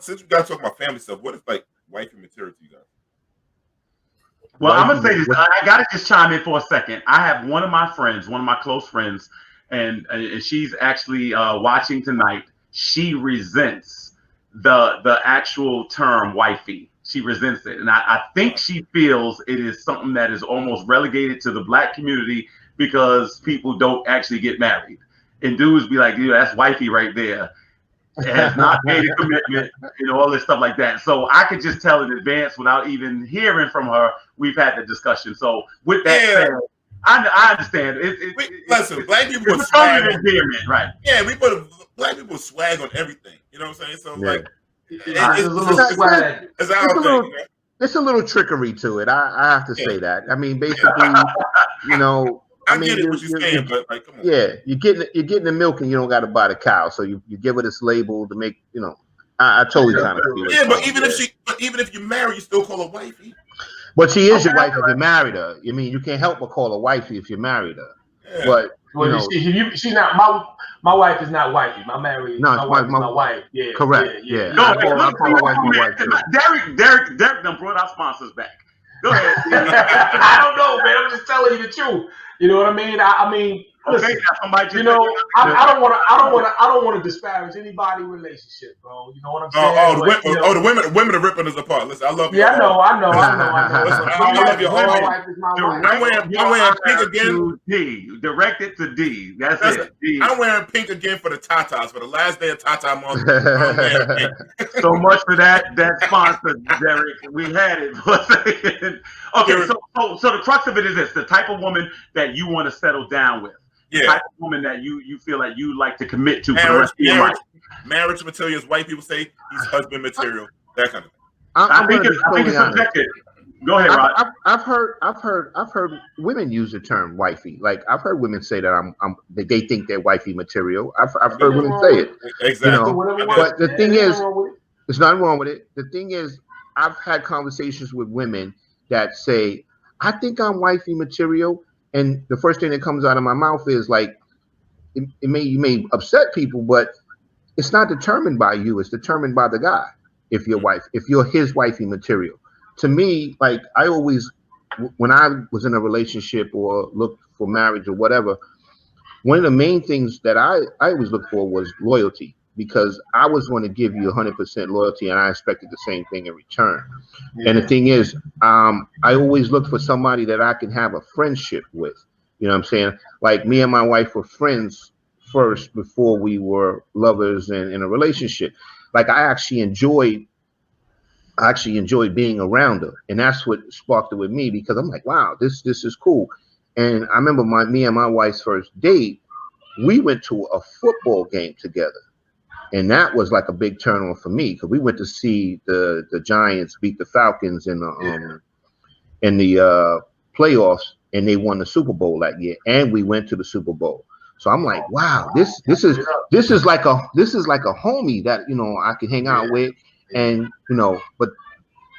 since you guys talking about family stuff, what is like wifey material to you guys? Well, I'm gonna say this. I gotta just chime in for a second. I have one of my friends, one of my close friends, and she's actually watching tonight. She resents the actual term wifey. She resents it, and I think she feels it is something that is almost relegated to the black community because people don't actually get married, and dudes be like, "Yeah, that's wifey right there." Has not made a commitment, all this stuff like that. So I could just tell in advance without even hearing from her, we've had the discussion. So with that said, I understand. Listen, black people it's swag on, right? Yeah, black people swag on everything. You know what I'm saying? So like, it's a little trickery to it. I have to say that. I mean, basically, I get it what you're saying, but like, come on. Yeah, you're getting the milk and you don't got to buy the cow, so you give it this label to make I totally kind of feel it. Yeah, but even if you marry, you still call her wifey. But she is your wife if you married her. I mean, you can't help but call her wifey if you married her. Yeah. But she's not my wife is not wifey. My wife. Yeah, correct. Yeah. No, I call my wife my wife too. Derek done brought our sponsors back. Go ahead. I don't know, man. I'm just telling you the truth. You know what I mean? I mean, listen, I don't want to disparage anybody's relationship, bro. You know what I'm saying? The women are ripping us apart. Listen, I love you. Yeah, I know. Listen, I love you all. I'm wearing pink again. D. Directed to D. That's it. D. I'm wearing pink again for the Tatas for the last day of Tata month. I'm wearing pink. So much for that sponsor, Derek. We had it for a second. Okay, so the crux of it is this: the type of woman that you want to settle down with. The type of woman that you feel like you like to commit to for the rest of your life. Marriage material, as white people say, he's husband material. That kind of thing. I think it's subjective. Go ahead, Rod. I've heard women use the term wifey. Like I've heard women say that they think they're wifey material. I've heard women say it. Exactly. But the thing is, there's nothing wrong with it. The thing is, I've had conversations with women that say, I think I'm wifey material. And the first thing that comes out of my mouth is like, you may upset people, but it's not determined by you. It's determined by the guy. If you're his wifey material. To me, like I always, when I was in a relationship or looked for marriage or whatever, one of the main things that I always looked for was loyalty, because I was going to give you 100% loyalty and I expected the same thing in return. And the thing is, I always looked for somebody that I can have a friendship with. You know what I'm saying? Like me and my wife were friends first before we were lovers and in a relationship. Like I actually enjoyed being around her. And that's what sparked it with me, because I'm like, wow, this is cool. And I remember me and my wife's first date, we went to a football game together. And that was like a big turn on for me, because we went to see the Giants beat the Falcons in the playoffs, and they won the Super Bowl that year, and we went to the Super Bowl. So I'm like, wow, this is like a homie that I can hang out with, and but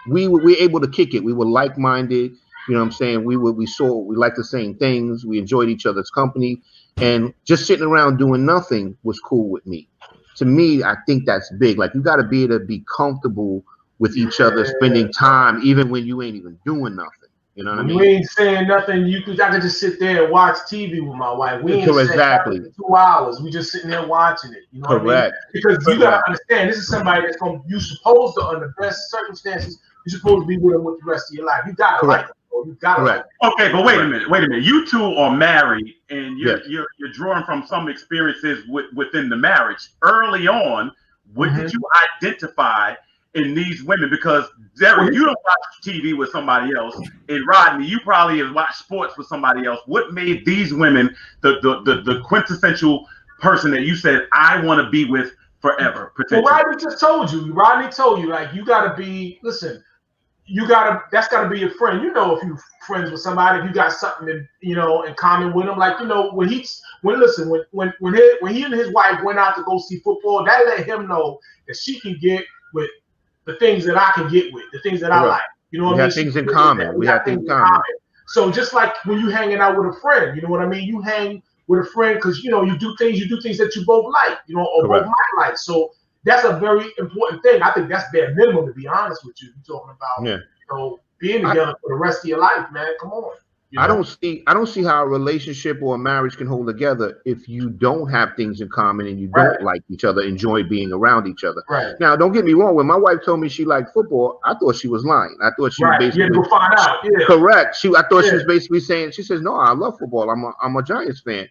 we were able to kick it. We were like-minded. You know what I'm saying? We liked the same things. We enjoyed each other's company, and just sitting around doing nothing was cool with me. To me, I think that's big. Like you got to be able to be comfortable with each other, spending time, even when you ain't even doing nothing. You know what I mean? We ain't saying nothing. I could just sit there and watch TV with my wife. We ain't exactly 2 hours. We just sitting there watching it. You know what I mean? Because you gotta understand, this is somebody you're supposed to, under best circumstances, you're supposed to be with them with the rest of your life. You gotta like them. You gotta like them. Okay, but wait a minute. You two are married, and you're drawing from some experiences within the marriage. Early on, what did you identify in these women? Because Derek, you don't watch TV with somebody else, and Rodney, you probably have watched sports with somebody else. What made these women the quintessential person that you said I want to be with forever? Well, Rodney just told you. Rodney told you, like, you gotta be. Listen, that's gotta be your friend. If you're friends with somebody, if you got something in common with them, like when he and his wife went out to go see football, that let him know that she can get with the things that I can get with, the things that I like. You know what I mean? We have things in common. We have things in common. So just like when you hanging out with a friend, you know what I mean? You hang with a friend because you do things that you both like, or both might like. So that's a very important thing. I think that's bare minimum, to be honest with you. You're talking about, being together for the rest of your life, man. Come on. I don't see how a relationship or a marriage can hold together if you don't have things in common and you don't like each other, enjoy being around each other. Right. Now, don't get me wrong. When my wife told me she liked football, I thought she was lying. I thought she was basically you had to find out. Yeah. Correct. I thought she was basically saying. She says, "No, I love football. I'm a Giants fan."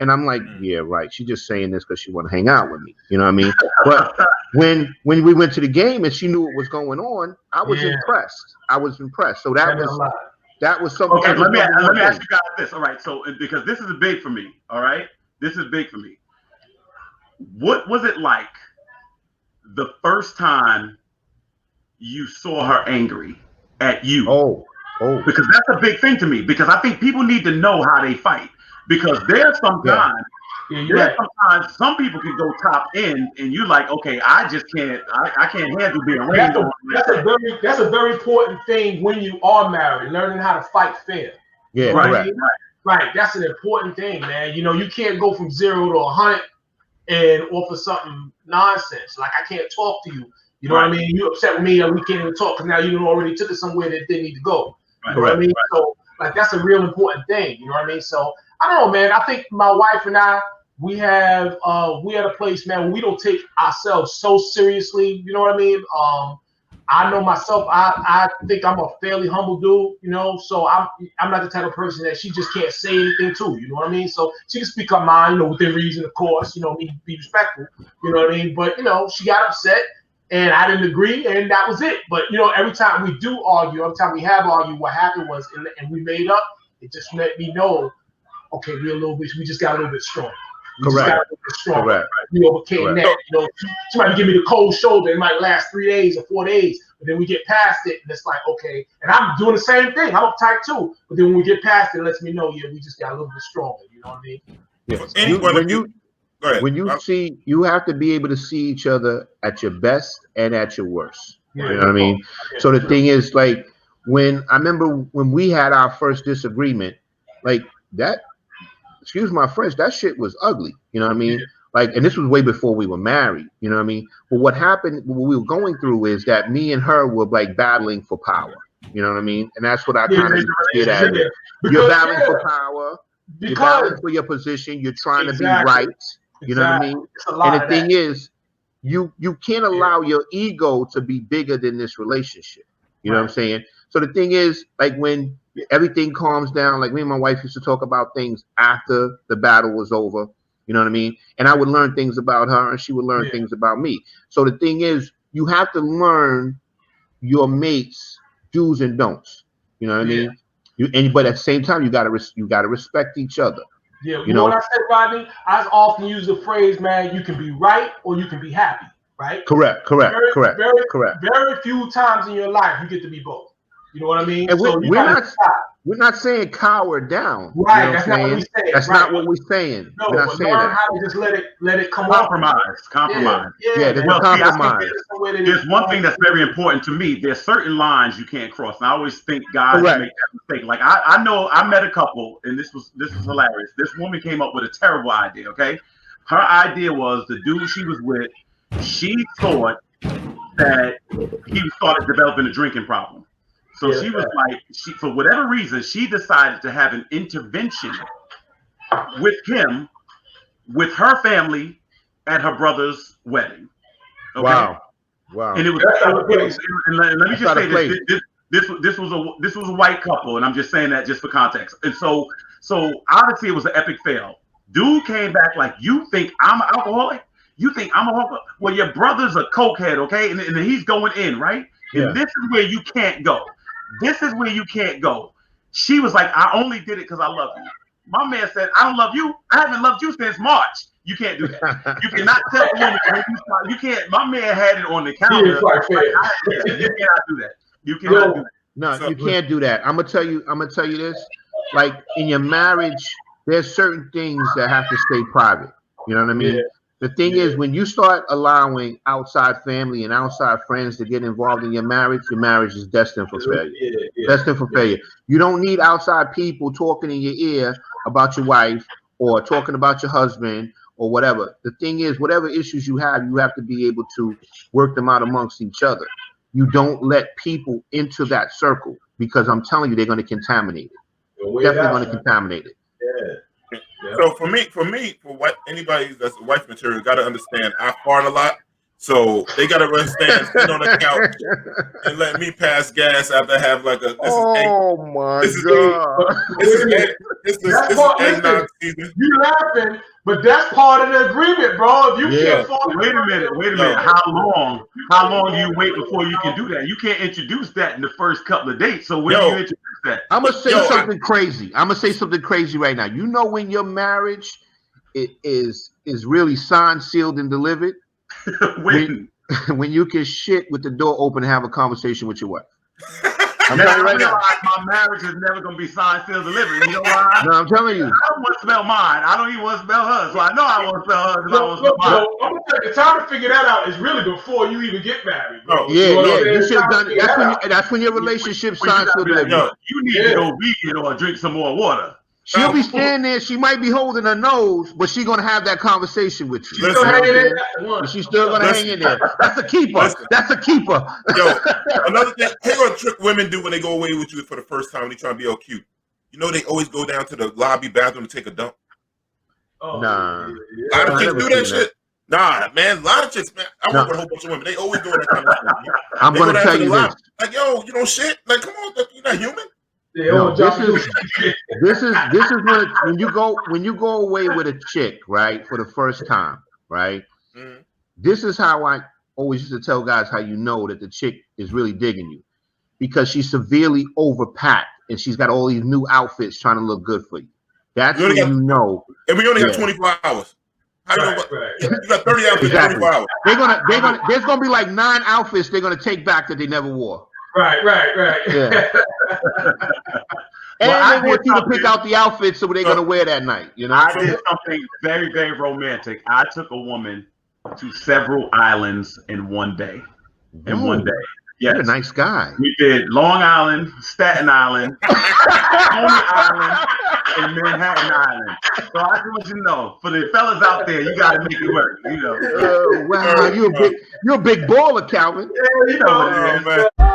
And I'm like, yeah, right. She's just saying this because she want to hang out with me. You know what I mean? But when we went to the game and she knew what was going on, I was impressed. So that was something. Okay, let me ask you guys this. All right, so because this is big for me. All right, this is big for me. What was it like the first time you saw her angry at you? Oh, because that's a big thing to me. Because I think people need to know how they fight. Because there's sometimes some people can go top end, and you're like, okay, I just can't. I can't handle being raised. That's a very important thing when you are married, learning how to fight fair. Yeah, right. That's an important thing, man. You can't go from 0 to 100 and offer something nonsense. Like, I can't talk to you. You know what I mean? You upset with me, and we can't even talk because now you already took it somewhere that didn't need to go. You know what I mean? So, like, that's a real important thing. You know what I mean? So, I don't know, man. I think my wife and I, we at a place, man, where we don't take ourselves so seriously. You know what I mean? I know myself. I think I'm a fairly humble dude. So I'm not the type of person that she just can't say anything to. You know what I mean? So she can speak her mind, within reason, of course. Me be respectful. You know what I mean? But she got upset, and I didn't agree, and that was it. But every time we do argue, every time we have argued, what happened was, and we made up. It just let me know. Okay, we just got a little bit stronger. Correct. We overcame that. She might give me the cold shoulder. It might last 3 days or 4 days, but then we get past it, and it's like, okay. And I'm doing the same thing. I'm uptight too, but then when we get past it, it lets me know, we just got a little bit stronger. You know what I mean? When you see, you have to be able to see each other at your best and at your worst. You know what I mean? So the thing is, like, when I remember when we had our first disagreement, like that. Excuse my French, that shit was ugly. You know what I mean? Like, and this was way before we were married. You know what I mean? But what happened, what we were going through is that me and her were like battling for power. You know what I mean? And that's what I kind of get at. You're battling for power. You're battling for your position. You're trying to be right. You know what I mean? And the thing is, you can't allow your ego to be bigger than this relationship. You know what I'm saying? So the thing is, like, when everything calms down, like me and my wife used to talk about things after the battle was over. You know what I mean? And I would learn things about her, and she would learn things about me. So the thing is, you have to learn your mate's do's and don'ts. You know what I mean? But at the same time, you gotta respect each other. Yeah, you know what I said, Rodney? I often use the phrase, man, you can be right or you can be happy, right? Correct. Very few times in your life you get to be both. You know what I mean? And we're not saying cower down. Right. You know that's not what we're saying. That's not what we're saying. No, we're not saying learn how to just let it come compromise. Yeah, there's a compromise. There's one thing that's very important to me. There's certain lines you can't cross. And I always think guys make that mistake. Like I know I met a couple, and this was hilarious. This woman came up with a terrible idea. Okay, her idea was the dude she was with. She thought that he started developing a drinking problem. So she was like, for whatever reason, she decided to have an intervention with him, with her family, at her brother's wedding. Okay? Wow. And it was. And let me just say this was a white couple, and I'm just saying that just for context. And so obviously it was an epic fail. Dude came back like, you think I'm an alcoholic? You think I'm a alcoholic? Well, your brother's a cokehead, okay? And he's going in, right? And this is where you can't go. This is where you can't go. She was like, I only did it because I love you. My man said, I don't love you. I haven't loved you since March. You can't do that. You cannot tell a woman. You can't. My man had it on the counter. You cannot do that. You cannot do that. No, you can't do that. I'm gonna tell you this. Like, in your marriage, there's certain things that have to stay private. You know what I mean? Yeah. The thing is, when you start allowing outside family and outside friends to get involved in your marriage is destined for failure. Destined for failure. You don't need outside people talking in your ear about your wife or talking about your husband or whatever. The thing is, whatever issues you have to be able to work them out amongst each other. You don't let people into that circle because I'm telling you, they're going to contaminate it. Definitely going to contaminate it. Yeah. So for what anybody that's a wife material got to understand, I fart a lot. So they got to understand sitting on the couch and let me pass gas after I have like a. This is eggnog season. You laughing, but that's part of the agreement, bro. If you can't fart, wait a minute. How long do you wait before you can do that? You can't introduce that in the first couple of dates. So when do you introduce that? I'm gonna say something crazy. I'm gonna say something crazy right now. You know when your marriage is really signed, sealed, and delivered. When you can shit with the door open and have a conversation with your wife. I'm telling you right now. My marriage is never gonna be signed, sealed, delivered. You know why? No, I'm telling you. I don't want to smell mine. I don't even want to smell hers. So I know I want to smell hers. I'm gonna say the time to figure that out is really before you even get married, bro. You should have done. That's when your relationship signed, sealed, delivered. You need to go vegan or drink some more water. She'll be standing there. She might be holding her nose, but she's gonna have that conversation with you. She's still hanging in there. She's still gonna hang in there. That's a keeper. That's a keeper. Yo, another thing. Here's what trick women do when they go away with you for the first time. When they try to be all cute. You know they always go down to the lobby bathroom to take a dump. Nah. A lot of chicks do that shit. Nah, man. A lot of chicks, man. I work with a whole bunch of women. They always doing that kind of shit. I'm gonna tell you this. Like, yo, you don't shit. Like, come on, you're not human. No, this is when you go away with a chick, right, for the first time, right? Mm-hmm. This is how I always used to tell guys how you know that the chick is really digging you, because she's severely overpacked and she's got all these new outfits trying to look good for you. That's when you know. And we only got 24 hours. How you know you got 30 outfits, exactly. 24 hours. There's gonna be like 9 outfits they're gonna take back that they never wore. Right. Yeah. And they want you to pick out the outfits so they're gonna wear that night. You know, I did something very, very romantic. I took a woman to several islands in one day. Yes. You're a nice guy. We did Long Island, Staten Island, Coney Island, and Manhattan Island. So I just want you to know, for the fellas out there, you got to make it work. You know. Wow, you're a big baller, Calvin. Yeah, you know what it is. Man.